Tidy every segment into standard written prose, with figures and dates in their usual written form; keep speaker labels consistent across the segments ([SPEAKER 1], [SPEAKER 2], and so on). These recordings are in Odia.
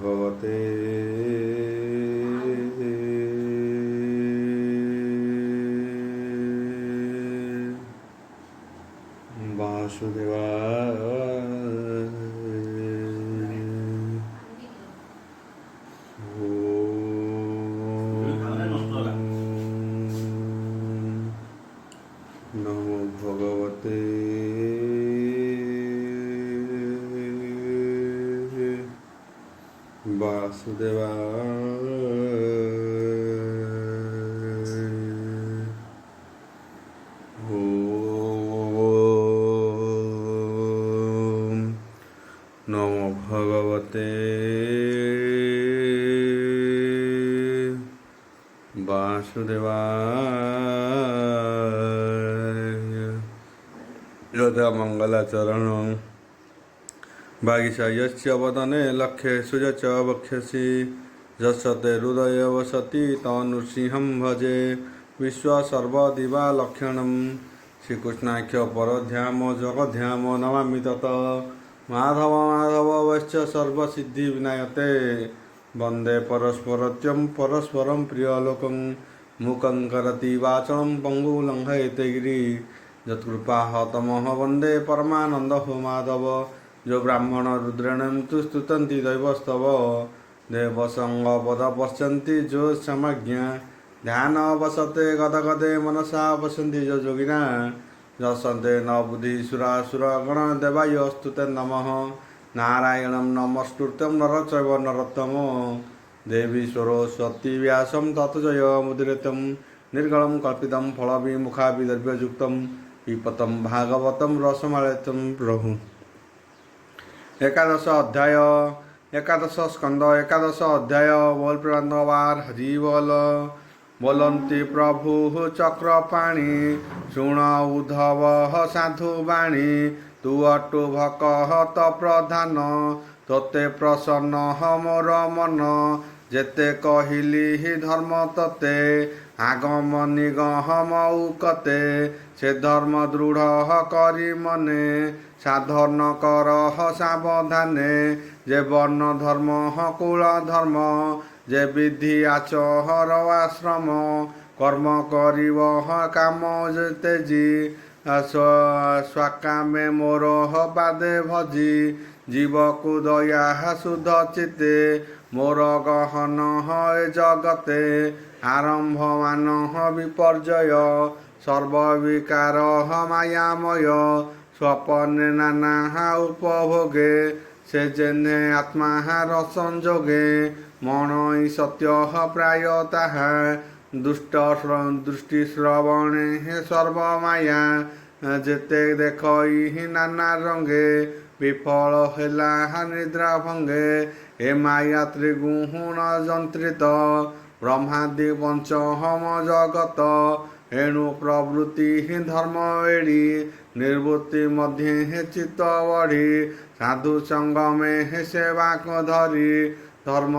[SPEAKER 1] भगवते वासुदेवाय। नमो भगवते वासुदेवाय। ओम नमो भगवते वासुदेवाय। यदा मंगलाचरणं वागीशायस्य वदने लक्ष्येषु च वक्ष्यसि यस्य हृदये वसति तन्नृसिंहं भजे विश्वसर्वदिवा लक्षणं श्रीकृष्णाख्य परध्याम जगध्याम नमामि तत् माधव माधव वश्च सर्वसिद्धिविनायते वन्दे परस्परत्यं परस्परं प्रियलोकं मूकं करोति वाचालं पङ्गुं लङ्घयते गिरिं यत्कृपातमः वन्दे परमानन्दो माधव जो ब्राह्मण रुद्रेण तु स्तुतन्ति दैवस्तव देवसंगपद पश्यन्ति जो समज्ञा ध्यान वसते गदगदे मनसा पश्यन्ति जो योगिना यशन्ते न बुद्धिसुरासुरगण देवाय स्तुते नमः नारायणं नमस्कृत्यं नरचैव नरोत्तमो देवी सरस्वती व्यासं ततो जयमुदीरयं निर्गलं कल्पितं फलविमुखाभिद्रव्ययुक्तं पिबतं भागवतं रसमालयं प्रभु। एकादश अध्याय एकादश स्कंद एकादश अध्याय बोल प्रणवार हरि बोल बोलंती प्रभु चक्रपाणी शुण उद्धव साधु बाणी तू अटु भकत प्रधान तोते प्रसन्न मोर मन जेते कहली धर्म तते आगम निगम उकते से धर्म दृढ़ करी मने साधन कर सावधाने जे वर्ण धर्म कुल धर्म जे विधि आचहर आश्रम कर्म करिव काम तेजी स्वाकामे मोर पादे भजी जीव को दया शुद्ध चिते मोर गहन ए जगते आरंभ मान विपर्जय सर्वविकार मायामय स्वपने नाना उपभोगे से जेने आत्मा रसंजोगे मन सत्य प्राय ताहा दुष्ट दृष्टि श्रवणे सर्वमाया जेते देख नाना रंगे विफल हेला निद्रा भंगे ए माया त्रिगुण जंत्रित ब्रह्मादि पंचहम जगत एणु प्रवृत्ति धर्म एड़ी निर्वृत्ति मध्य चित्त बढ़ी साधु संगमे सेवा को धरी धर्म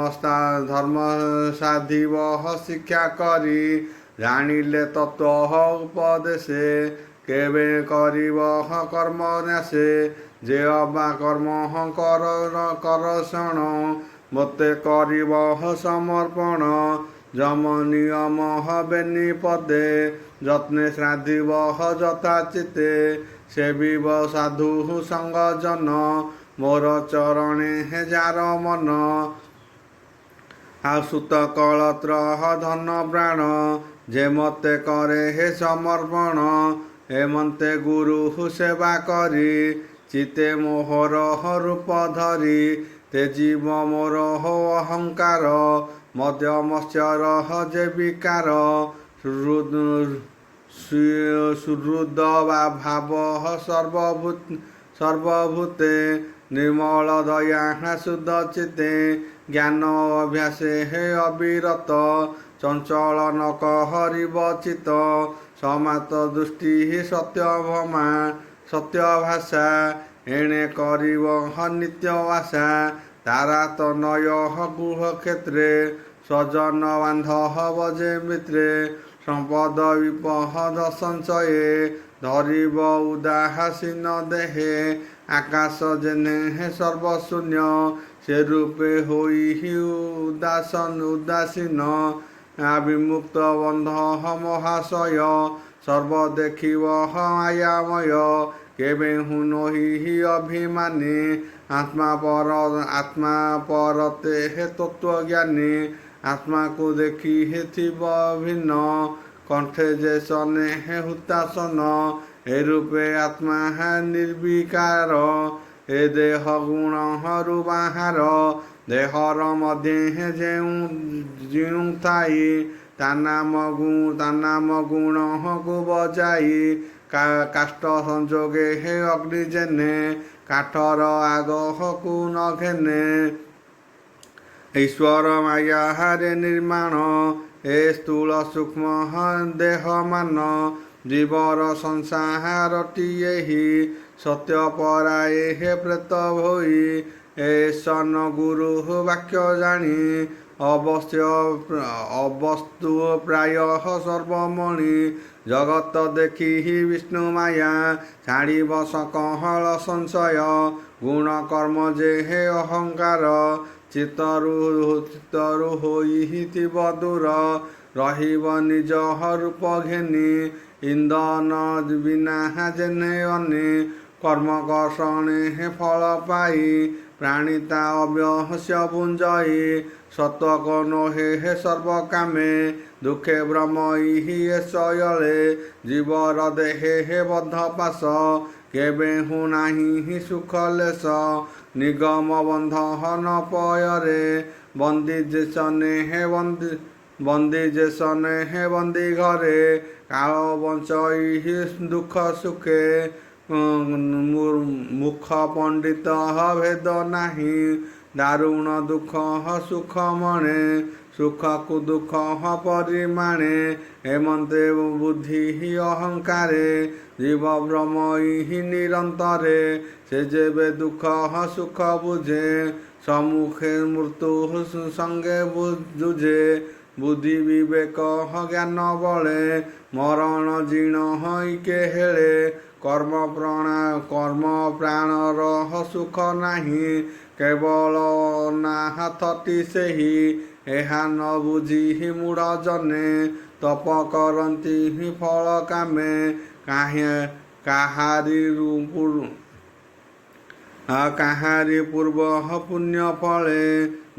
[SPEAKER 1] साधिव शिक्षा करी जानिले तत्व उपदेशे केवे करिव कर्म न्यासे जे अबा कर्म करषण मते करिव समर्पण जम नियम हबेनि पदे यत्ने श्राद्धिव यथा चिते सेविव साधु संग जन मोर चरणे जार मन आसुत कलत्र धन प्राण जे मते करे हे समर्पण हेमंते गुरु सेवा करी चिते मोहर रूप धरी ते जीव मोर अहंकार मध्य मत्स्यर जे विकार सुहृद भाव सर्वभूते निर्मल दया शुद्ध चिते ज्ञान अभ्यासे हे अविरत चंचल नक हरिव चित समात दृष्टि सत्यभमा सत्यभाषा एणे करिव नित्य आशा तारा तनय गुह क्षेत्रे स्वजन बांधव जे मित्रे संपद विपद संचये धरिव उदासीन देहे আকাশ যেনে হে সর্বশূন্য, সে রূপে হই উদাসীন। বিমুক্ত বন্ধ মহাশয়, সর্ব দেখিব মায়াময়। কেবে হু নহি অভিমানী, আত্মা পরতে হে তত্ত্বজ্ঞানী। আত্মাକୁ ଦେଖି ଥିବ ଭିନ୍ନ, କଣ୍ଠେ ଯେ ସନେ ହେ ହୁତାସନ। ଏ ରୂପେ ଆତ୍ମା ନିର୍ବିକାର, ଏ ଦେହ ଗୁଣରୁ ବାହାର। ଦେହର ମଧ୍ୟରେ ଯେଉଁ ଥାଇ, ତା ନାମ ଗୁଣକୁ ବଜାଇ। କାଷ୍ଠ ସଂଯୋଗେ ହେ ଅଗ୍ନି ଯେନେ, କାଠର ଆଗକୁ ନ ଘେନେ। ଈଶ୍ୱର ମାୟାରେ ନିର୍ମାଣ, ଏ ସ୍ଥୂଳ ସୂକ୍ଷ୍ମ ଦେହମାନ। ଜୀବର ସଂସାରଟିଏ ହି, ସତ୍ୟ ପରାଏ ହେ ପ୍ରେତ ଭୋଇ। ଏ ସନ ଗୁରୁ ବାକ୍ୟ ଜାଣି, ଅବସ୍ତୁ ପ୍ରାୟ ସର୍ବମଣି। ଜଗତ ଦେଖି ବିଷ୍ଣୁ ମାୟା, ଛାଡ଼ିବ ସକଳ ସଂଶୟ। ଗୁଣ କର୍ମ ଯେ ହେ ଅହଙ୍କାର, ଚିତ୍ତରୁ ହୋଇଥିବ ଦୂର। ରହିବ ନିଜ ରୂପ ଘେନି, ଇନ୍ଧନ ବିନା ଯେନେ ଅନି। କର୍ମ କର୍ଷଣେ ହେ ଫଳ ପାଇ, ପ୍ରାଣୀ ତା ଅବଶ୍ୟ ଭୁଞ୍ଜଇ। ସତ୍ୱକ ନୋହେ ହେ ସର୍ବକାମେ, ଦୁଃଖେ ଭ୍ରମ ଇହି ଏସୟଳେ। ଜୀବର ଦେହେ ହେ ବଦ୍ଧ ପାଶ, କେବେ ହୁ ନାହିଁ ସୁଖ ଲେଶ। ନିଗମ ବନ୍ଧନ ପୟରେ, ବନ୍ଦୀ ଯେ ସନେ ହେ ବନ୍ଦୀ ଘରେ। କାଳ ବଞ୍ଚଇ ଦୁଃଖ ସୁଖେ, ମୁଖ ପଣ୍ଡିତ ଭେଦ ନାହିଁ। ଦାରୁଣ ଦୁଃଖ ସୁଖ ମଣେ, ସୁଖକୁ ଦୁଃଖ ପରିମାଣେ। ଏମନ୍ତେ ବୁଦ୍ଧି ଅହଙ୍କାରେ, ଜୀବ ଭ୍ରମ ନିରନ୍ତରେ। ସେ ଯେବେ ଦୁଃଖ ସୁଖ ବୁଝେ, ସମ୍ମୁଖେ ମୃତ୍ୟୁ ସଙ୍ଗେ ଯୁଝେ। ବୁଦ୍ଧି ବିବେକ ଜ୍ଞାନ ବଳେ, ମରଣ ଜିଣ କେ ହେଳେ। କର୍ମ ପ୍ରାଣର ସୁଖ ନାହିଁ, କେବଳ ଅନାହତଟି ସେହି। ଏହା ନ ବୁଝି ମୂଢ଼ ଜନେ, ତପ କରନ୍ତି ଫଳ କାମେ। କାହାରି ପୂର୍ବ ପୁଣ୍ୟ ଫଳେ,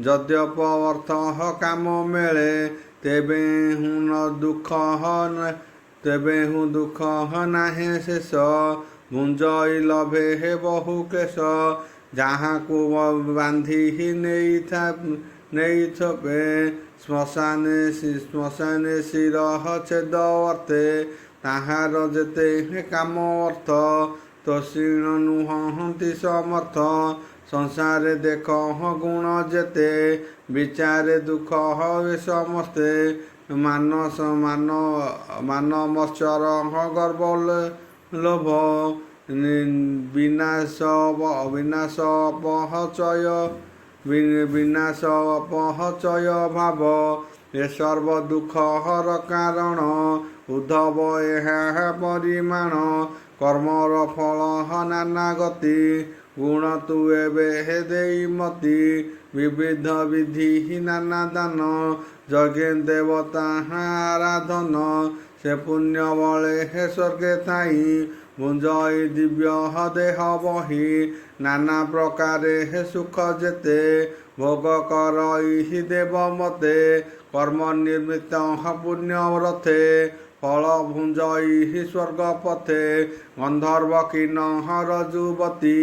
[SPEAKER 1] ଯଦ୍ୟପ ଅର୍ଥ କାମ ମେଳେ। ତେବେ ହୁ ଦୁଃଖ ନାହିଁ ଶେଷ, ଭୁଞ୍ଜଇ ଲଭେ ହେ ବହୁ କେଶ। ଯାହାକୁ ବାନ୍ଧି ନେଇଥବେ, ଶ୍ମଶାନେ ଶିର ଛେଦ ଅର୍ଥେ। ତାହାର ଯେତେ କାମ ଅର୍ଥ, ତୋଷିଣ ନୁହନ୍ତି ସମର୍ଥ। ସଂସାରେ ଦେଖ ଗୁଣ ଯେତେ, ବିଚାରେ ଦୁଃଖ ସମସ୍ତେ। ମାନ ମତ୍ସର ଗର୍ବ ଲୋଭ, ବିନାଶ ଅପହଚୟ ଭାବ। ଏ ସର୍ବ ଦୁଃଖର କାରଣ, ଉଦ୍ଧବ ଏହା ପରିମାଣ। କର୍ମର ଫଳ ନାନା ଗତି, ଗୁଣ ତୁ ଏବେ ଦେଇ ମତି। ବିବିଧ ବିଧି ନାନା ଦାନ, ଯଜ୍ଞେ ଦେବତା ଆରାଧନ। ସେ ପୁଣ୍ୟ ବଳେ ସ୍ୱର୍ଗେ ଥାଇ, ଭୁଞ୍ଜଇ ଦିବ୍ୟ ଦେହ ବହି। ନାନା ପ୍ରକାରେ ସୁଖ ଯେତେ, ଭୋଗ କରଇ ଦେବ ମତେ। କର୍ମ ନିର୍ମିତ ପୁଣ୍ୟ ରଥେ, ଫଳ ଭୁଞ୍ଜଇ ସ୍ୱର୍ଗ ପଥେ। ଗନ୍ଧର୍ବ କିନ୍ନର ଯୁବତୀ,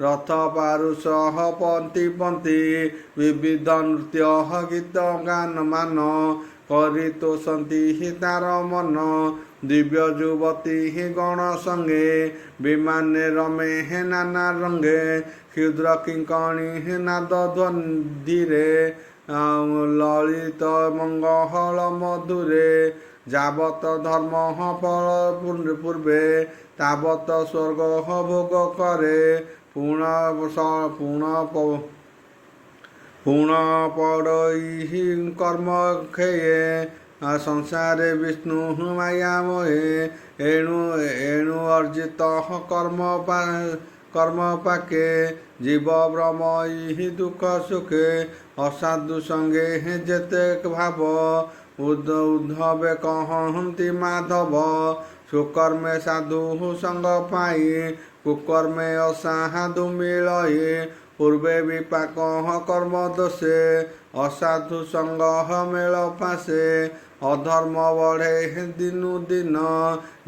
[SPEAKER 1] ରଥ ପାରୁଷ ପନ୍ତି। ବିବିଧ ନୃତ୍ୟ ଗୀତ ମାନ, କରି ତୋଷନ୍ତି ତାର ମନ। ଦିବ୍ୟ ଯୁବତୀ ଗଣ ସଙ୍ଗେ, ବିମାନେ ରମେ ନାନା ରଙ୍ଗେ। କ୍ଷୁଦ୍ର କିଙ୍କଣୀ ନାଦ ଧୀରେ, ଲଳିତ ମଙ୍ଗଳ ମଧୁରେ। ଯାବତ ଧର୍ମ ଫଳ ପୂର୍ବେ, ତାବତ ସ୍ୱର୍ଗ ଭୋଗ କରେ। ପୁଣ ପଡ଼ଇ କର୍ମ କ୍ଷୟେ, ସଂସାରେ ବିଷ୍ଣୁ ମାୟାମୟେ। ଏଣୁ ଅର୍ଜିତ କର୍ମ কর্ম পাকে জীব ভ্রম ইহি দুঃখ সুখে অসাধু সঙ্গে যেতে ভাব উদ্ধবে কহন্তি মাধব সুকর্মে সাধু সঙ্গ পাই কুকর্মে অসাধু মিলয়ে পূর্বে বিপাক কর্ম দোষে অসাধু সঙ্গ মেল ফাঁসে অধর্ম বঢ়ে দিনু দিন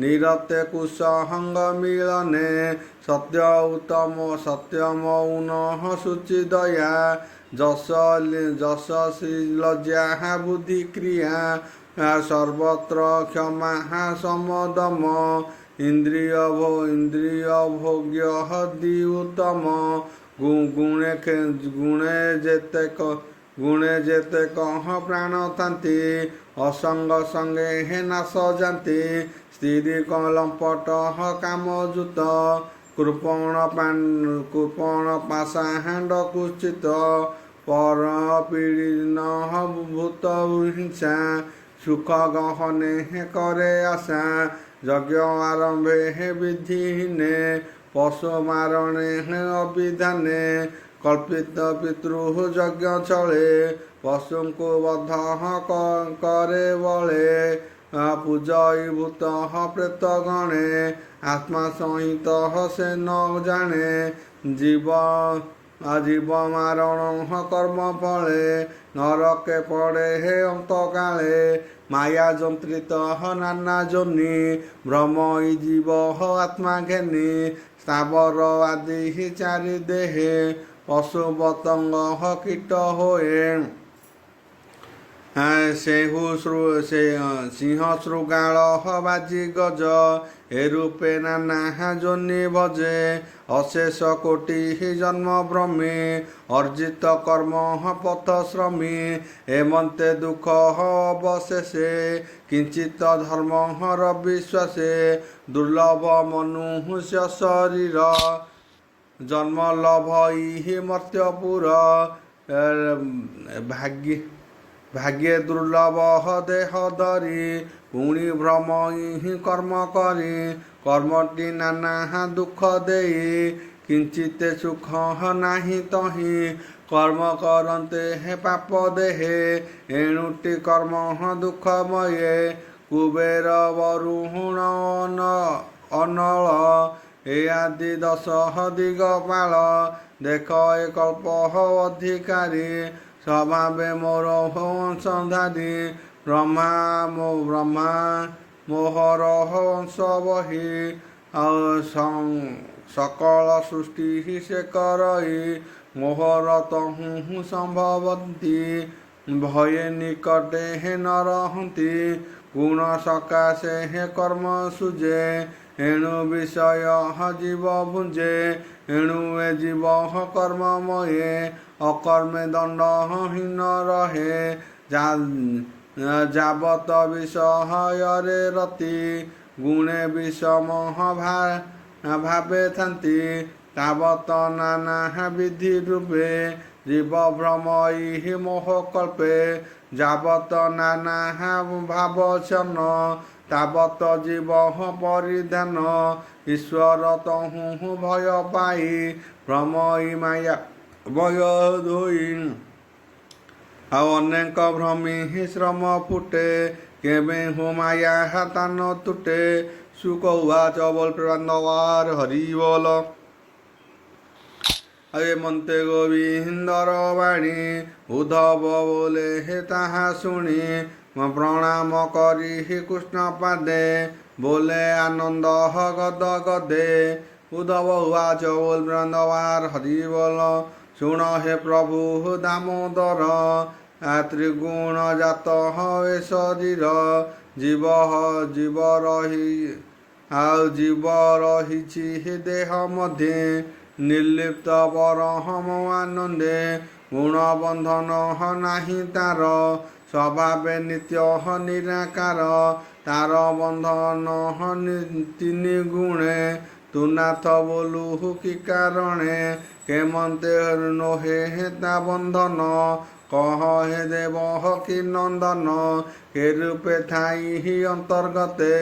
[SPEAKER 1] নিরতে কুসঙ্গ মিলনে সত্য উত্তম সত্য মৌন শুচি দয়া যশ লজ্জা বুদ্ধি ক্রিয়া সর্বত্র ক্ষমা সমদম ইন্দ্রিয় ভোগ্য হদি উত্তম গুণে যেতে কহ প্রাণ থাନ୍ତି অসঙ্গ সঙ্গে হে নাশ যাନ୍ତି স্ত্রী লম্পট কামযুত কৃপণ পাষাণ্ড কুଚିত পর পীড়িন ভূত হিংসা সুখ গহনে করে আশা যজ্ঞ আরম্ভে বিধিহীনে পশু মারণে অবিধানে কল্পিত পিতৃ যজ্ঞ চলে পশুଙ୍କୁ বধ করে বলে ପୂଜୟୀଭୂତ ପ୍ରେତ ଗଣେ ଆତ୍ମା ସହିତ ସେ ନ ଜାଣେ ଜୀବ ମାରଣ କର୍ମ ଫଳେ ନରକେ ପଡ଼େ ହେ ଅନ୍ତକାଳେ ମାୟା ଯନ୍ତ୍ରିତ ନାନା ଯୋନି ଭ୍ରମ ଜୀବ ଆତ୍ମା ଘେନି ସ୍ଥାବର ଆଦି ଚାରି ଦେହେ ପଶୁ ପତଙ୍ଗ କୀଟ ହୋଏ ସିଂହ ଶୃଗାଳ ବାଜି ଗଜ ଏ ରୂପେ ନାନା ଯୋନି ଭଜେ ଅଶେଷ କୋଟି ଜନ୍ମ ଭ୍ରମୀ ଅର୍ଜିତ କର୍ମ ପଥ ଶ୍ରମୀ ଏମନ୍ତେ ଦୁଃଖ ଅବଶେଷେ କିଞ୍ଚିତ ଧର୍ମର ବିଶ୍ୱାସେ ଦୁର୍ଲଭ ମନୁଷ୍ୟ ଶରୀର ଜନ୍ମ ଲଭ ଇହି ମର୍ତ୍ତ୍ୟପୁର ଭାଗ୍ୟେ ଦୁର୍ଲଭ ଦେହ ଧରି ପୁଣି ଭ୍ରମ ହିଁ କର୍ମ କରି କର୍ମଟି ନାନା ଦୁଃଖ ଦେଇ କିଞ୍ଚିତେ ସୁଖ ନାହିଁ ତହିଁ କର୍ମ କରନ୍ତେ ହେ ପାପ ଦେହେ ଏଣୁଟି କର୍ମ ଦୁଃଖମୟେ କୁବେର ବରୁଣ ଅନଳ ଏ ଆଦି ଦଶ ଦିଗପାଳ ଦେଖ ଏ କଳ୍ପ ଅଧିକାରୀ ସ୍ୱଭାବେ ମୋର ବଂଶଧାରୀ ବ୍ରହ୍ମା ମୋହର ବଂଶ ବହି ଆଉ ସକଳ ସୃଷ୍ଟି ସେ କରଇ ମୋହର ତହୁଁ ସମ୍ଭବନ୍ତି ଭୟେ ନିକଟେ ହେ ନ ରହନ୍ତି ଗୁଣ ସକାଶେ ହେ କର୍ମ ସୁଜେ ଏଣୁ ବିଷୟ ଜୀବ ଭୁଞ୍ଜେ ଏଣୁ ଏ ଜୀବ କର୍ମମୟେ ଅକର୍ମେ ଦଣ୍ଡହୀନ ରହେ ଯାବତ ବିଷୟରେ ରତି ଗୁଣେ ବିଷମ ଭାବେ ଥାନ୍ତି ତାବତ ନାନା ବିଧି ରୂପେ ଜୀବ ଭ୍ରମ ଇହି ମୋହ କଳ୍ପେ ଯାବତ ନାନା ଭାବଚନ ତାବତ ଜୀବ ପରିଧାନ ଈଶ୍ୱର ତହୁଁ ଭୟ ପାଇ ଭ୍ରମ ମାୟା ଭୟ ଧୋଇ ଆଉ ଅନେକ ଭ୍ରମୀ ଶ୍ରମ ଫୁଟେ କେବେ ମାୟା ତାନ ତୁଟେ ସୁକ ଉବାଚ ବୋଲ ପ୍ରାନ୍ଦବାର ହରି ବୋଲ ଆଏ ମନ୍ତେ ଗୋବିନ୍ଦର ବାଣୀ ଉଦ୍ଧବ ବୋଲେ ହେ ତାହା ଶୁଣି ପ୍ରଣାମ କରି କୃଷ୍ଣ ପାଦେ ବୋଲେ ଆନନ୍ଦ ଗଦ ଗଦେ ଉଦ୍ଧବ ଉବାଚ ବୋଲ ପ୍ରାନ୍ଦବାର ହରି ବୋଲ ଶୁଣ ହେ ପ୍ରଭୁ ଦାମୋଦର ତ୍ରିଗୁଣ ଜାତ ଏ ଶରୀର ଜୀବ ରହିଛି ଦେହ ମଧ୍ୟେ ନିର୍ଲିପ୍ତ ପରମ ଆନନ୍ଦେ ଗୁଣ ବନ୍ଧନ ନାହିଁ ତାର ସ୍ୱଭାବେ ନିତ୍ୟ ନିରାକାର ତାର ବନ୍ଧନ ତିନି ଗୁଣେ ତୁ ନାଥ ବୋଲୁ କି କାରଣେ କେମନ୍ତେ ନୋହେ ତା ବନ୍ଧନ କହ ହେ ଦେବ କି ନନ୍ଦନ କେ ରୂପେ ଥାଇ ଅନ୍ତର୍ଗତେ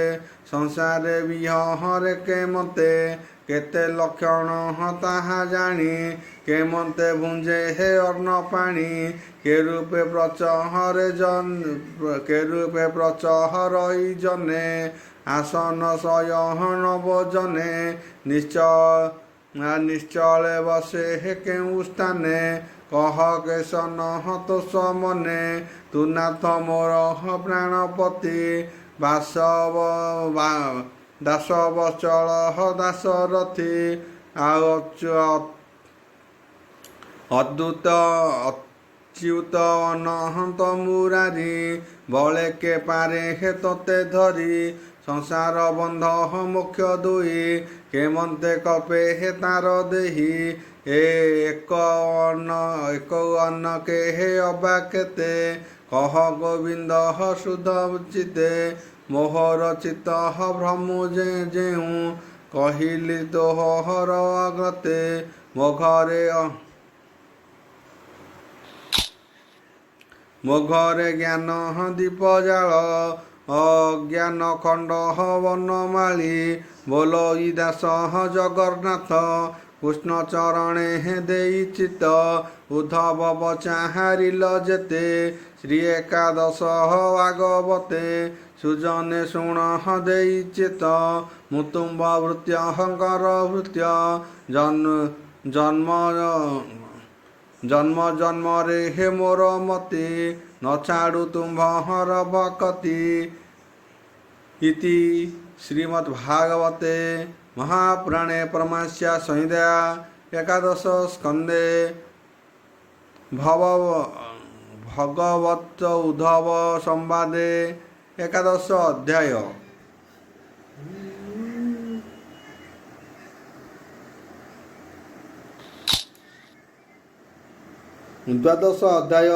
[SPEAKER 1] ସଂସାରେ ବିହରେ କେମତେ କେତେ ଲକ୍ଷଣ ତାହା ଜାଣି କେମନ୍ତେ ଭୁଞ୍ଜେ ହେ ଅନ୍ନ ପାଣି କେରୂପେ ପ୍ରଚହରଇ ଜନେ ଆସନ ଶୟନ ଭୋଜନେ ନିଶ୍ଚଳେ ବସେ ହେ କେଉଁ ସ୍ଥାନେ କହ କେଶନ ତୋଷ ମନେ ତୁ ନାଥ ମୋର ପ୍ରାଣପତି ଦାସ ବଚଳ ଦାସରଥୀ ଆଉ ଅଦ୍ଭୁତ ଅଚ୍ୟୁତ ଅନହନ୍ତ ମୁରାରୀ ବଳେ କେ ପାରେ ହେ ତତେ ଧରି ସଂସାର ବନ୍ଧ ମୁଖ୍ୟ ଦୁଇ କେମନ୍ତେ କପେ ହେ ତାର ଦେହି ଏକ ଅନ୍ନ କେ ହେ ଅବା କେତେ କହ ଗୋବିନ୍ଦ ସୁଧ ଚିତେ ମୋହର ଚିତ ଭ୍ରମୁ ଯେଉଁ କହିଲି ତୋହର ଅଗ୍ରତେ ମୋ ଘରେ ଜ୍ଞାନ ଦୀପ ଜାଳ ଅଜ୍ଞାନ ଖଣ୍ଡ ବନମାଳୀ ବୋଲଇ ଦାସ ଜଗନ୍ନାଥ କୃଷ୍ଣ ଚରଣେ ଦେଇ ଚିତ ଉଦ୍ଧବ ବଚାହାରିଲ ଯେତେ ଶ୍ରୀ ଏକାଦଶ ଭାଗବତେ ସୁଜନେ ଶୁଣ ଦେଇ ଚିତ ମୁତୁମ୍ବ ଭୃତ୍ୟଙ୍କର ଭୃତ୍ୟ ଜନ୍ମ ଜନ୍ମରେ ହେ ମୋର ମତି ନ ଛାଡ଼ୁ ତୁମ୍ଭର ଭକତି ଇତି ଶ୍ରୀମଦ୍ଭାଗବତେ ମହାପୁରାଣେ ପରମହଂସ୍ୟା ସଂହିତା ଏକାଦଶ ସ୍କନ୍ଧେ ଭଗବତ ଉଦ୍ଧବ ସମ୍ବାଦେ ଏକାଦଶ ଅଧ୍ୟାୟ। ଦ୍ୱାଦଶ ଅଧ୍ୟାୟ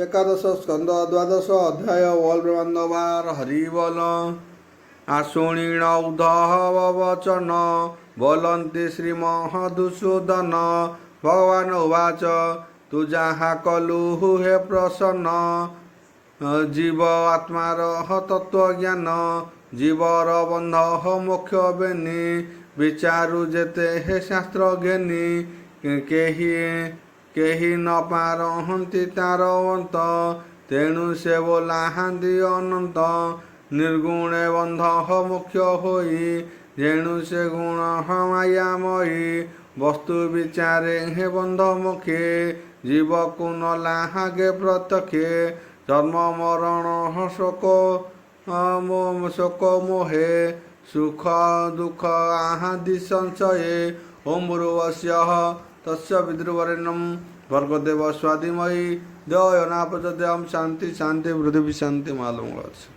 [SPEAKER 1] ଏକାଦଶ ସ୍କନ୍ଧ ଦ୍ୱାଦଶ ଅଧ୍ୟାୟ ବୋଲ ବ୍ରହ୍ମାଣ୍ଡ ବାର ହରି ବୋଲ ଆଶୁଣୀଣ ଉଦ୍ଧବ ବଚନ ବୋଲନ୍ତି ଶ୍ରୀ ମଧୁସୂଦନ ଭଗବାନ ଉବାଚ ତୁ ଯାହା କଲୁ ହେ ପ୍ରସନ୍ନ ଜୀବ ଆତ୍ମାର ତତ୍ତ୍ୱ ଜ୍ଞାନ ଜୀବର ବନ୍ଧ ମୋକ୍ଷ ବେନି ବିଚାରୁ ଯେତେ ହେ ଶାସ୍ତ୍ର ଜ୍ଞାନୀ କେହି ନ ପାରନ୍ତି ତାର ଅନ୍ତ ତେଣୁ ସେ ବୋଲାହାନ୍ତି ଅନନ୍ତ ନିର୍ଗୁଣେ ବନ୍ଧ ମୁଖ୍ୟ ହୋଇ ଯେଣୁ ସେ ଗୁଣ ମାୟାମୟୀ ବସ୍ତୁ ବିଚାରେ ହେ ବନ୍ଧ ମୁଖେ ଜୀବକୁ ନ ଲାହାଗେ ପ୍ରତ୍ୟକ୍ଷେ ଜନ୍ମ ମରଣ ଶୋକ ମୋହେ ସୁଖ ଦୁଃଖ ଆହାଦି ସଂଶये ଓಂ ଭୁର୍ଭୁବସ୍ୱଃ ତସ୍ୟ ବିଦୁର୍ବରେଣ୍ୟଂ ଭର୍ଗୋଦେବ ସ୍ୱାଧୀମୟୀ ଦେଓ ୟୋ ନ ପ୍ରଚୋଦୟାତ୍ ଶାନ୍ତି ଶାନ୍ତି ପୃଥିବୀ ଶାନ୍ତି ମାଲମୂଳ ଅଛି।